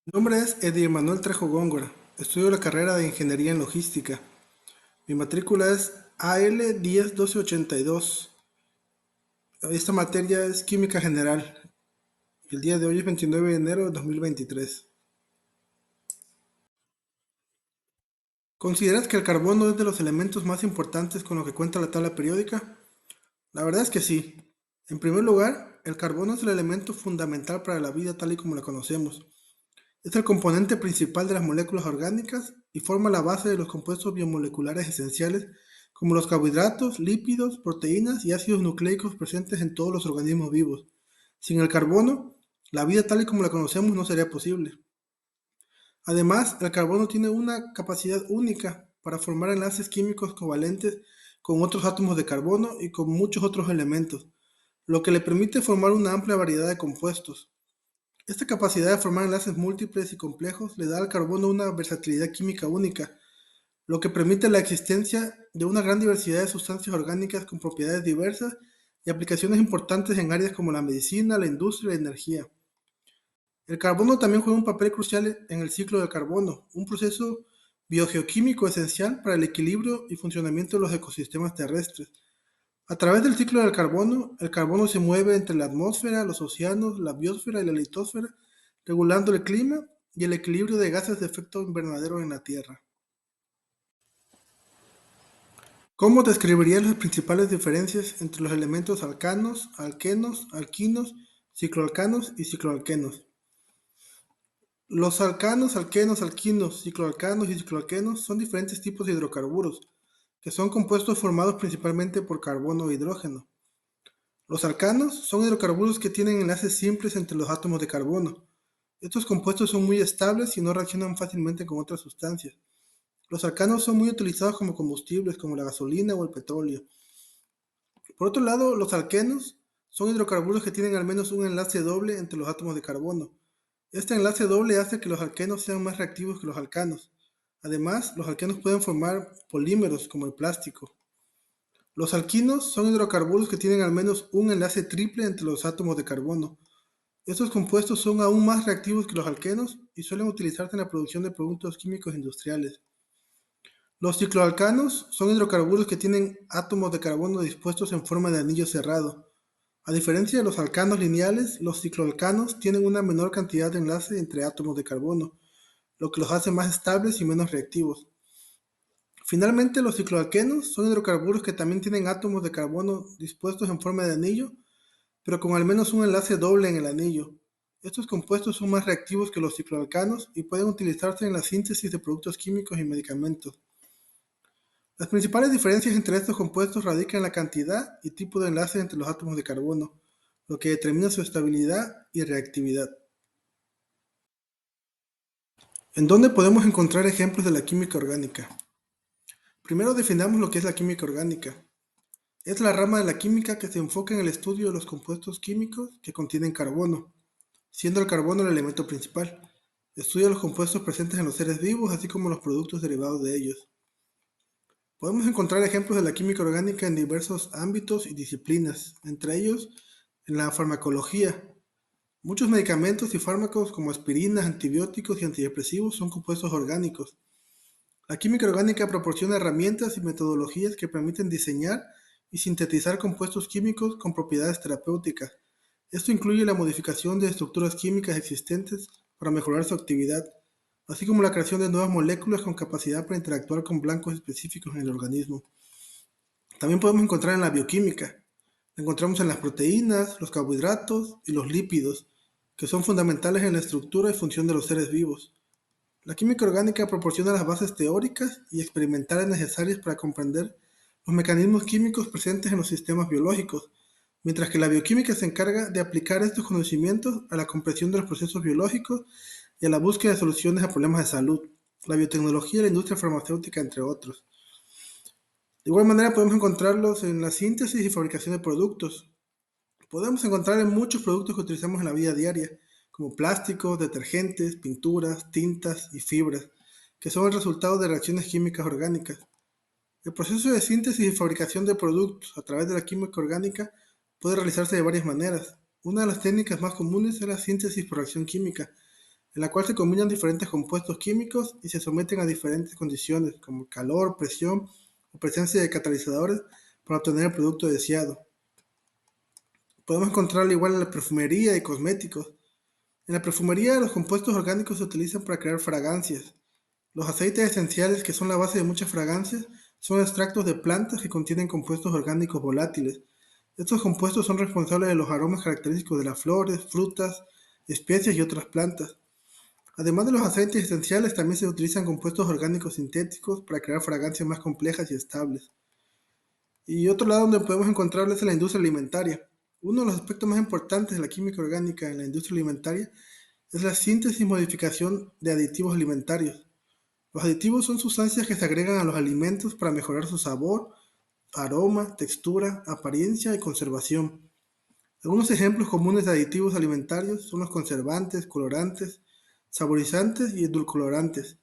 Mi nombre es Eddie Manuel Trejo Góngora. Estudio la carrera de Ingeniería en Logística. Mi matrícula es AL 101282. Esta materia es Química General. El día de hoy es 29 de enero de 2023. ¿Consideras que el carbono es de los elementos más importantes con los que cuenta la tabla periódica? La verdad es que sí. En primer lugar, el carbono es el elemento fundamental para la vida tal y como la conocemos. Es el componente principal de las moléculas orgánicas y forma la base de los compuestos biomoleculares esenciales como los carbohidratos, lípidos, proteínas y ácidos nucleicos presentes en todos los organismos vivos. Sin el carbono, la vida tal y como la conocemos no sería posible. Además, el carbono tiene una capacidad única para formar enlaces químicos covalentes con otros átomos de carbono y con muchos otros elementos, lo que le permite formar una amplia variedad de compuestos. Esta capacidad de formar enlaces múltiples y complejos le da al carbono una versatilidad química única, lo que permite la existencia de una gran diversidad de sustancias orgánicas con propiedades diversas y aplicaciones importantes en áreas como la medicina, la industria y la energía. El carbono también juega un papel crucial en el ciclo del carbono, un proceso biogeoquímico esencial para el equilibrio y funcionamiento de los ecosistemas terrestres. A través del ciclo del carbono, el carbono se mueve entre la atmósfera, los océanos, la biosfera y la litosfera, regulando el clima y el equilibrio de gases de efecto invernadero en la Tierra. ¿Cómo describirías las principales diferencias entre los elementos alcanos, alquenos, alquinos, cicloalcanos y cicloalquenos? Los alcanos, alquenos, alquinos, cicloalcanos y cicloalquenos son diferentes tipos de hidrocarburos, que son compuestos formados principalmente por carbono e hidrógeno. Los alcanos son hidrocarburos que tienen enlaces simples entre los átomos de carbono. Estos compuestos son muy estables y no reaccionan fácilmente con otras sustancias. Los alcanos son muy utilizados como combustibles, como la gasolina o el petróleo. Por otro lado, los alquenos son hidrocarburos que tienen al menos un enlace doble entre los átomos de carbono. Este enlace doble hace que los alquenos sean más reactivos que los alcanos. Además, los alquenos pueden formar polímeros como el plástico. Los alquinos son hidrocarburos que tienen al menos un enlace triple entre los átomos de carbono. Estos compuestos son aún más reactivos que los alquenos y suelen utilizarse en la producción de productos químicos industriales. Los cicloalcanos son hidrocarburos que tienen átomos de carbono dispuestos en forma de anillo cerrado. A diferencia de los alcanos lineales, los cicloalcanos tienen una menor cantidad de enlace entre átomos de carbono, lo que los hace más estables y menos reactivos. Finalmente, los cicloalquenos son hidrocarburos que también tienen átomos de carbono dispuestos en forma de anillo, pero con al menos un enlace doble en el anillo. Estos compuestos son más reactivos que los cicloalcanos y pueden utilizarse en la síntesis de productos químicos y medicamentos. Las principales diferencias entre estos compuestos radican en la cantidad y tipo de enlace entre los átomos de carbono, lo que determina su estabilidad y reactividad. ¿En dónde podemos encontrar ejemplos de la química orgánica? Primero definamos lo que es la química orgánica. Es la rama de la química que se enfoca en el estudio de los compuestos químicos que contienen carbono, siendo el carbono el elemento principal. Estudia los compuestos presentes en los seres vivos, así como los productos derivados de ellos. Podemos encontrar ejemplos de la química orgánica en diversos ámbitos y disciplinas, entre ellos en la farmacología. Muchos medicamentos y fármacos como aspirinas, antibióticos y antidepresivos son compuestos orgánicos. La química orgánica proporciona herramientas y metodologías que permiten diseñar y sintetizar compuestos químicos con propiedades terapéuticas. Esto incluye la modificación de estructuras químicas existentes para mejorar su actividad, así como la creación de nuevas moléculas con capacidad para interactuar con blancos específicos en el organismo. También podemos encontrar en la bioquímica. La encontramos en las proteínas, los carbohidratos y los lípidos, que son fundamentales en la estructura y función de los seres vivos. La química orgánica proporciona las bases teóricas y experimentales necesarias para comprender los mecanismos químicos presentes en los sistemas biológicos, mientras que la bioquímica se encarga de aplicar estos conocimientos a la comprensión de los procesos biológicos y a la búsqueda de soluciones a problemas de salud, la biotecnología y la industria farmacéutica, entre otros. De igual manera podemos encontrarlos en la síntesis y fabricación de productos. Podemos encontrar en muchos productos que utilizamos en la vida diaria, como plásticos, detergentes, pinturas, tintas y fibras, que son el resultado de reacciones químicas orgánicas. El proceso de síntesis y fabricación de productos a través de la química orgánica puede realizarse de varias maneras. Una de las técnicas más comunes es la síntesis por reacción química, en la cual se combinan diferentes compuestos químicos y se someten a diferentes condiciones como calor, presión o presencia de catalizadores para obtener el producto deseado. Podemos encontrarlo igual en la perfumería y cosméticos. En la perfumería, los compuestos orgánicos se utilizan para crear fragancias. Los aceites esenciales, que son la base de muchas fragancias, son extractos de plantas que contienen compuestos orgánicos volátiles. Estos compuestos son responsables de los aromas característicos de las flores, frutas, especies y otras plantas. Además de los aceites esenciales, también se utilizan compuestos orgánicos sintéticos para crear fragancias más complejas y estables. Y otro lado donde podemos encontrarlo es en la industria alimentaria. Uno de los aspectos más importantes de la química orgánica en la industria alimentaria es la síntesis y modificación de aditivos alimentarios. Los aditivos son sustancias que se agregan a los alimentos para mejorar su sabor, aroma, textura, apariencia y conservación. Algunos ejemplos comunes de aditivos alimentarios son los conservantes, colorantes, saborizantes y edulcorantes.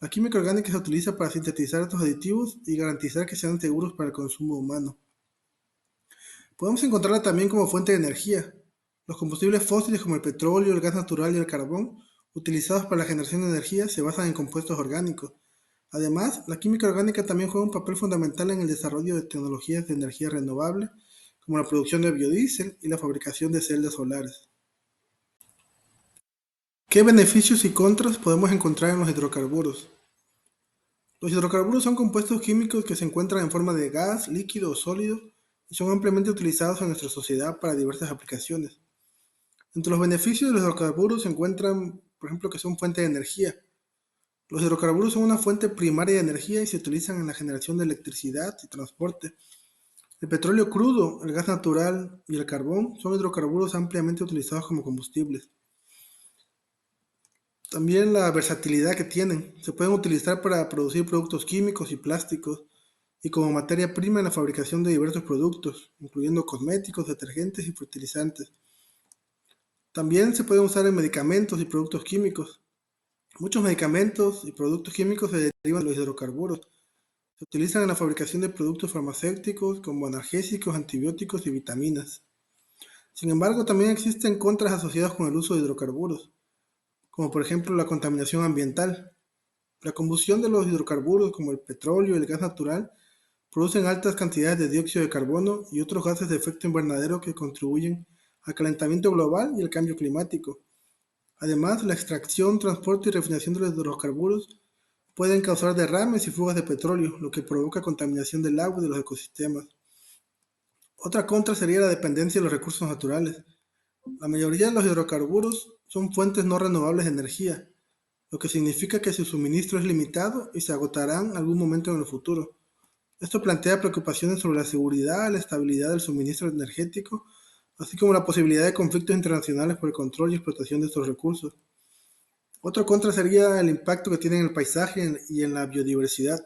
La química orgánica se utiliza para sintetizar estos aditivos y garantizar que sean seguros para el consumo humano. Podemos encontrarla también como fuente de energía. Los combustibles fósiles como el petróleo, el gas natural y el carbón, utilizados para la generación de energía, se basan en compuestos orgánicos. Además, la química orgánica también juega un papel fundamental en el desarrollo de tecnologías de energía renovable, como la producción de biodiesel y la fabricación de celdas solares. ¿Qué beneficios y contras podemos encontrar en los hidrocarburos? Los hidrocarburos son compuestos químicos que se encuentran en forma de gas, líquido o sólido y son ampliamente utilizados en nuestra sociedad para diversas aplicaciones. Entre los beneficios de los hidrocarburos se encuentran, por ejemplo, que son fuente de energía. Los hidrocarburos son una fuente primaria de energía y se utilizan en la generación de electricidad y transporte. El petróleo crudo, el gas natural y el carbón son hidrocarburos ampliamente utilizados como combustibles. También la versatilidad que tienen. Se pueden utilizar para producir productos químicos y plásticos y como materia prima en la fabricación de diversos productos, incluyendo cosméticos, detergentes y fertilizantes. También se pueden usar en medicamentos y productos químicos. Muchos medicamentos y productos químicos se derivan de los hidrocarburos. Se utilizan en la fabricación de productos farmacéuticos como analgésicos, antibióticos y vitaminas. Sin embargo, también existen contras asociadas con el uso de hidrocarburos, como por ejemplo la contaminación ambiental. La combustión de los hidrocarburos, como el petróleo y el gas natural, producen altas cantidades de dióxido de carbono y otros gases de efecto invernadero que contribuyen al calentamiento global y al cambio climático. Además, la extracción, transporte y refinación de los hidrocarburos pueden causar derrames y fugas de petróleo, lo que provoca contaminación del agua y de los ecosistemas. Otra contra sería la dependencia de los recursos naturales. La mayoría de los hidrocarburos son fuentes no renovables de energía, lo que significa que su suministro es limitado y se agotarán en algún momento en el futuro. Esto plantea preocupaciones sobre la seguridad, la estabilidad del suministro energético, así como la posibilidad de conflictos internacionales por el control y explotación de estos recursos. Otro contra sería el impacto que tiene en el paisaje y en la biodiversidad.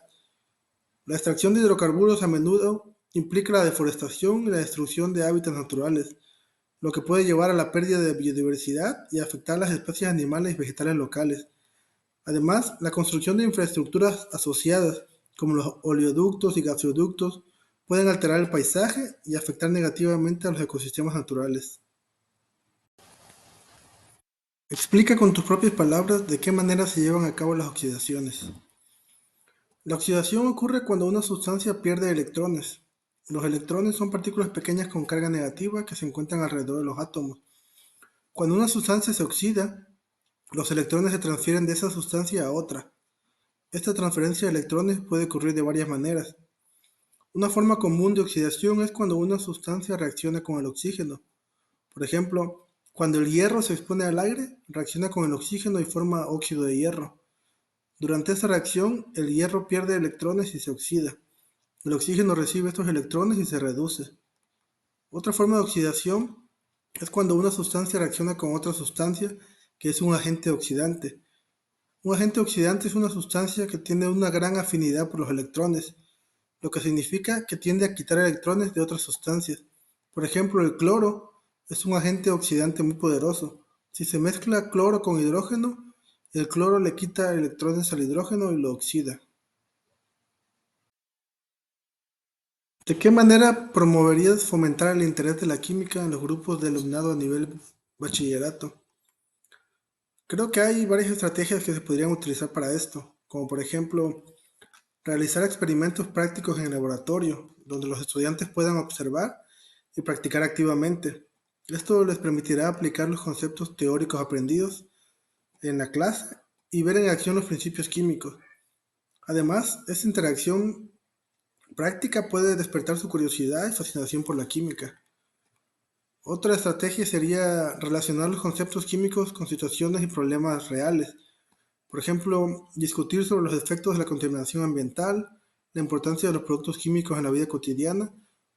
La extracción de hidrocarburos a menudo implica la deforestación y la destrucción de hábitats naturales, lo que puede llevar a la pérdida de biodiversidad y afectar las especies animales y vegetales locales. Además, la construcción de infraestructuras asociadas, como los oleoductos y gasoductos, pueden alterar el paisaje y afectar negativamente a los ecosistemas naturales. Explica con tus propias palabras de qué manera se llevan a cabo las oxidaciones. La oxidación ocurre cuando una sustancia pierde electrones. Los electrones son partículas pequeñas con carga negativa que se encuentran alrededor de los átomos. Cuando una sustancia se oxida, los electrones se transfieren de esa sustancia a otra. Esta transferencia de electrones puede ocurrir de varias maneras. Una forma común de oxidación es cuando una sustancia reacciona con el oxígeno. Por ejemplo, cuando el hierro se expone al aire, reacciona con el oxígeno y forma óxido de hierro. Durante esta reacción, el hierro pierde electrones y se oxida. El oxígeno recibe estos electrones y se reduce. Otra forma de oxidación es cuando una sustancia reacciona con otra sustancia que es un agente oxidante. Un agente oxidante es una sustancia que tiene una gran afinidad por los electrones, lo que significa que tiende a quitar electrones de otras sustancias. Por ejemplo, el cloro es un agente oxidante muy poderoso. Si se mezcla cloro con hidrógeno, el cloro le quita electrones al hidrógeno y lo oxida. ¿De qué manera promoverías fomentar el interés de la química en los grupos de alumnado a nivel bachillerato? Creo que hay varias estrategias que se podrían utilizar para esto, como por ejemplo realizar experimentos prácticos en el laboratorio, donde los estudiantes puedan observar y practicar activamente. Esto les permitirá aplicar los conceptos teóricos aprendidos en la clase y ver en acción los principios químicos. Además, esta interacción práctica puede despertar su curiosidad y fascinación por la química. Otra estrategia sería relacionar los conceptos químicos con situaciones y problemas reales. Por ejemplo, discutir sobre los efectos de la contaminación ambiental, la importancia de los productos químicos en la vida cotidiana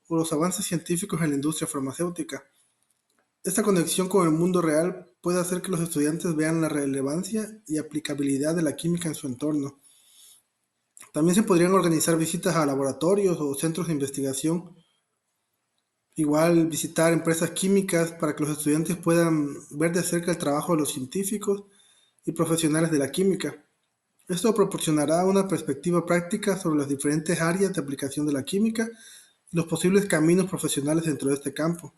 o los avances científicos en la industria farmacéutica. Esta conexión con el mundo real puede hacer que los estudiantes vean la relevancia y aplicabilidad de la química en su entorno. También se podrían organizar visitas a laboratorios o centros de investigación, igual visitar empresas químicas para que los estudiantes puedan ver de cerca el trabajo de los científicos y profesionales de la química. Esto proporcionará una perspectiva práctica sobre las diferentes áreas de aplicación de la química y los posibles caminos profesionales dentro de este campo.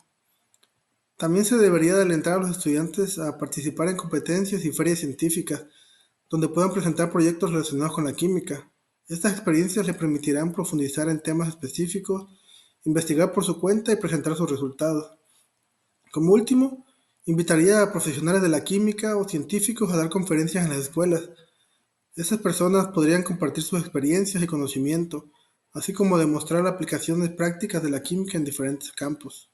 También se debería de alentar a los estudiantes a participar en competencias y ferias científicas, donde puedan presentar proyectos relacionados con la química. Estas experiencias les permitirán profundizar en temas específicos, investigar por su cuenta y presentar sus resultados. Como último, invitaría a profesionales de la química o científicos a dar conferencias en las escuelas. Esas personas podrían compartir sus experiencias y conocimiento, así como demostrar aplicaciones prácticas de la química en diferentes campos.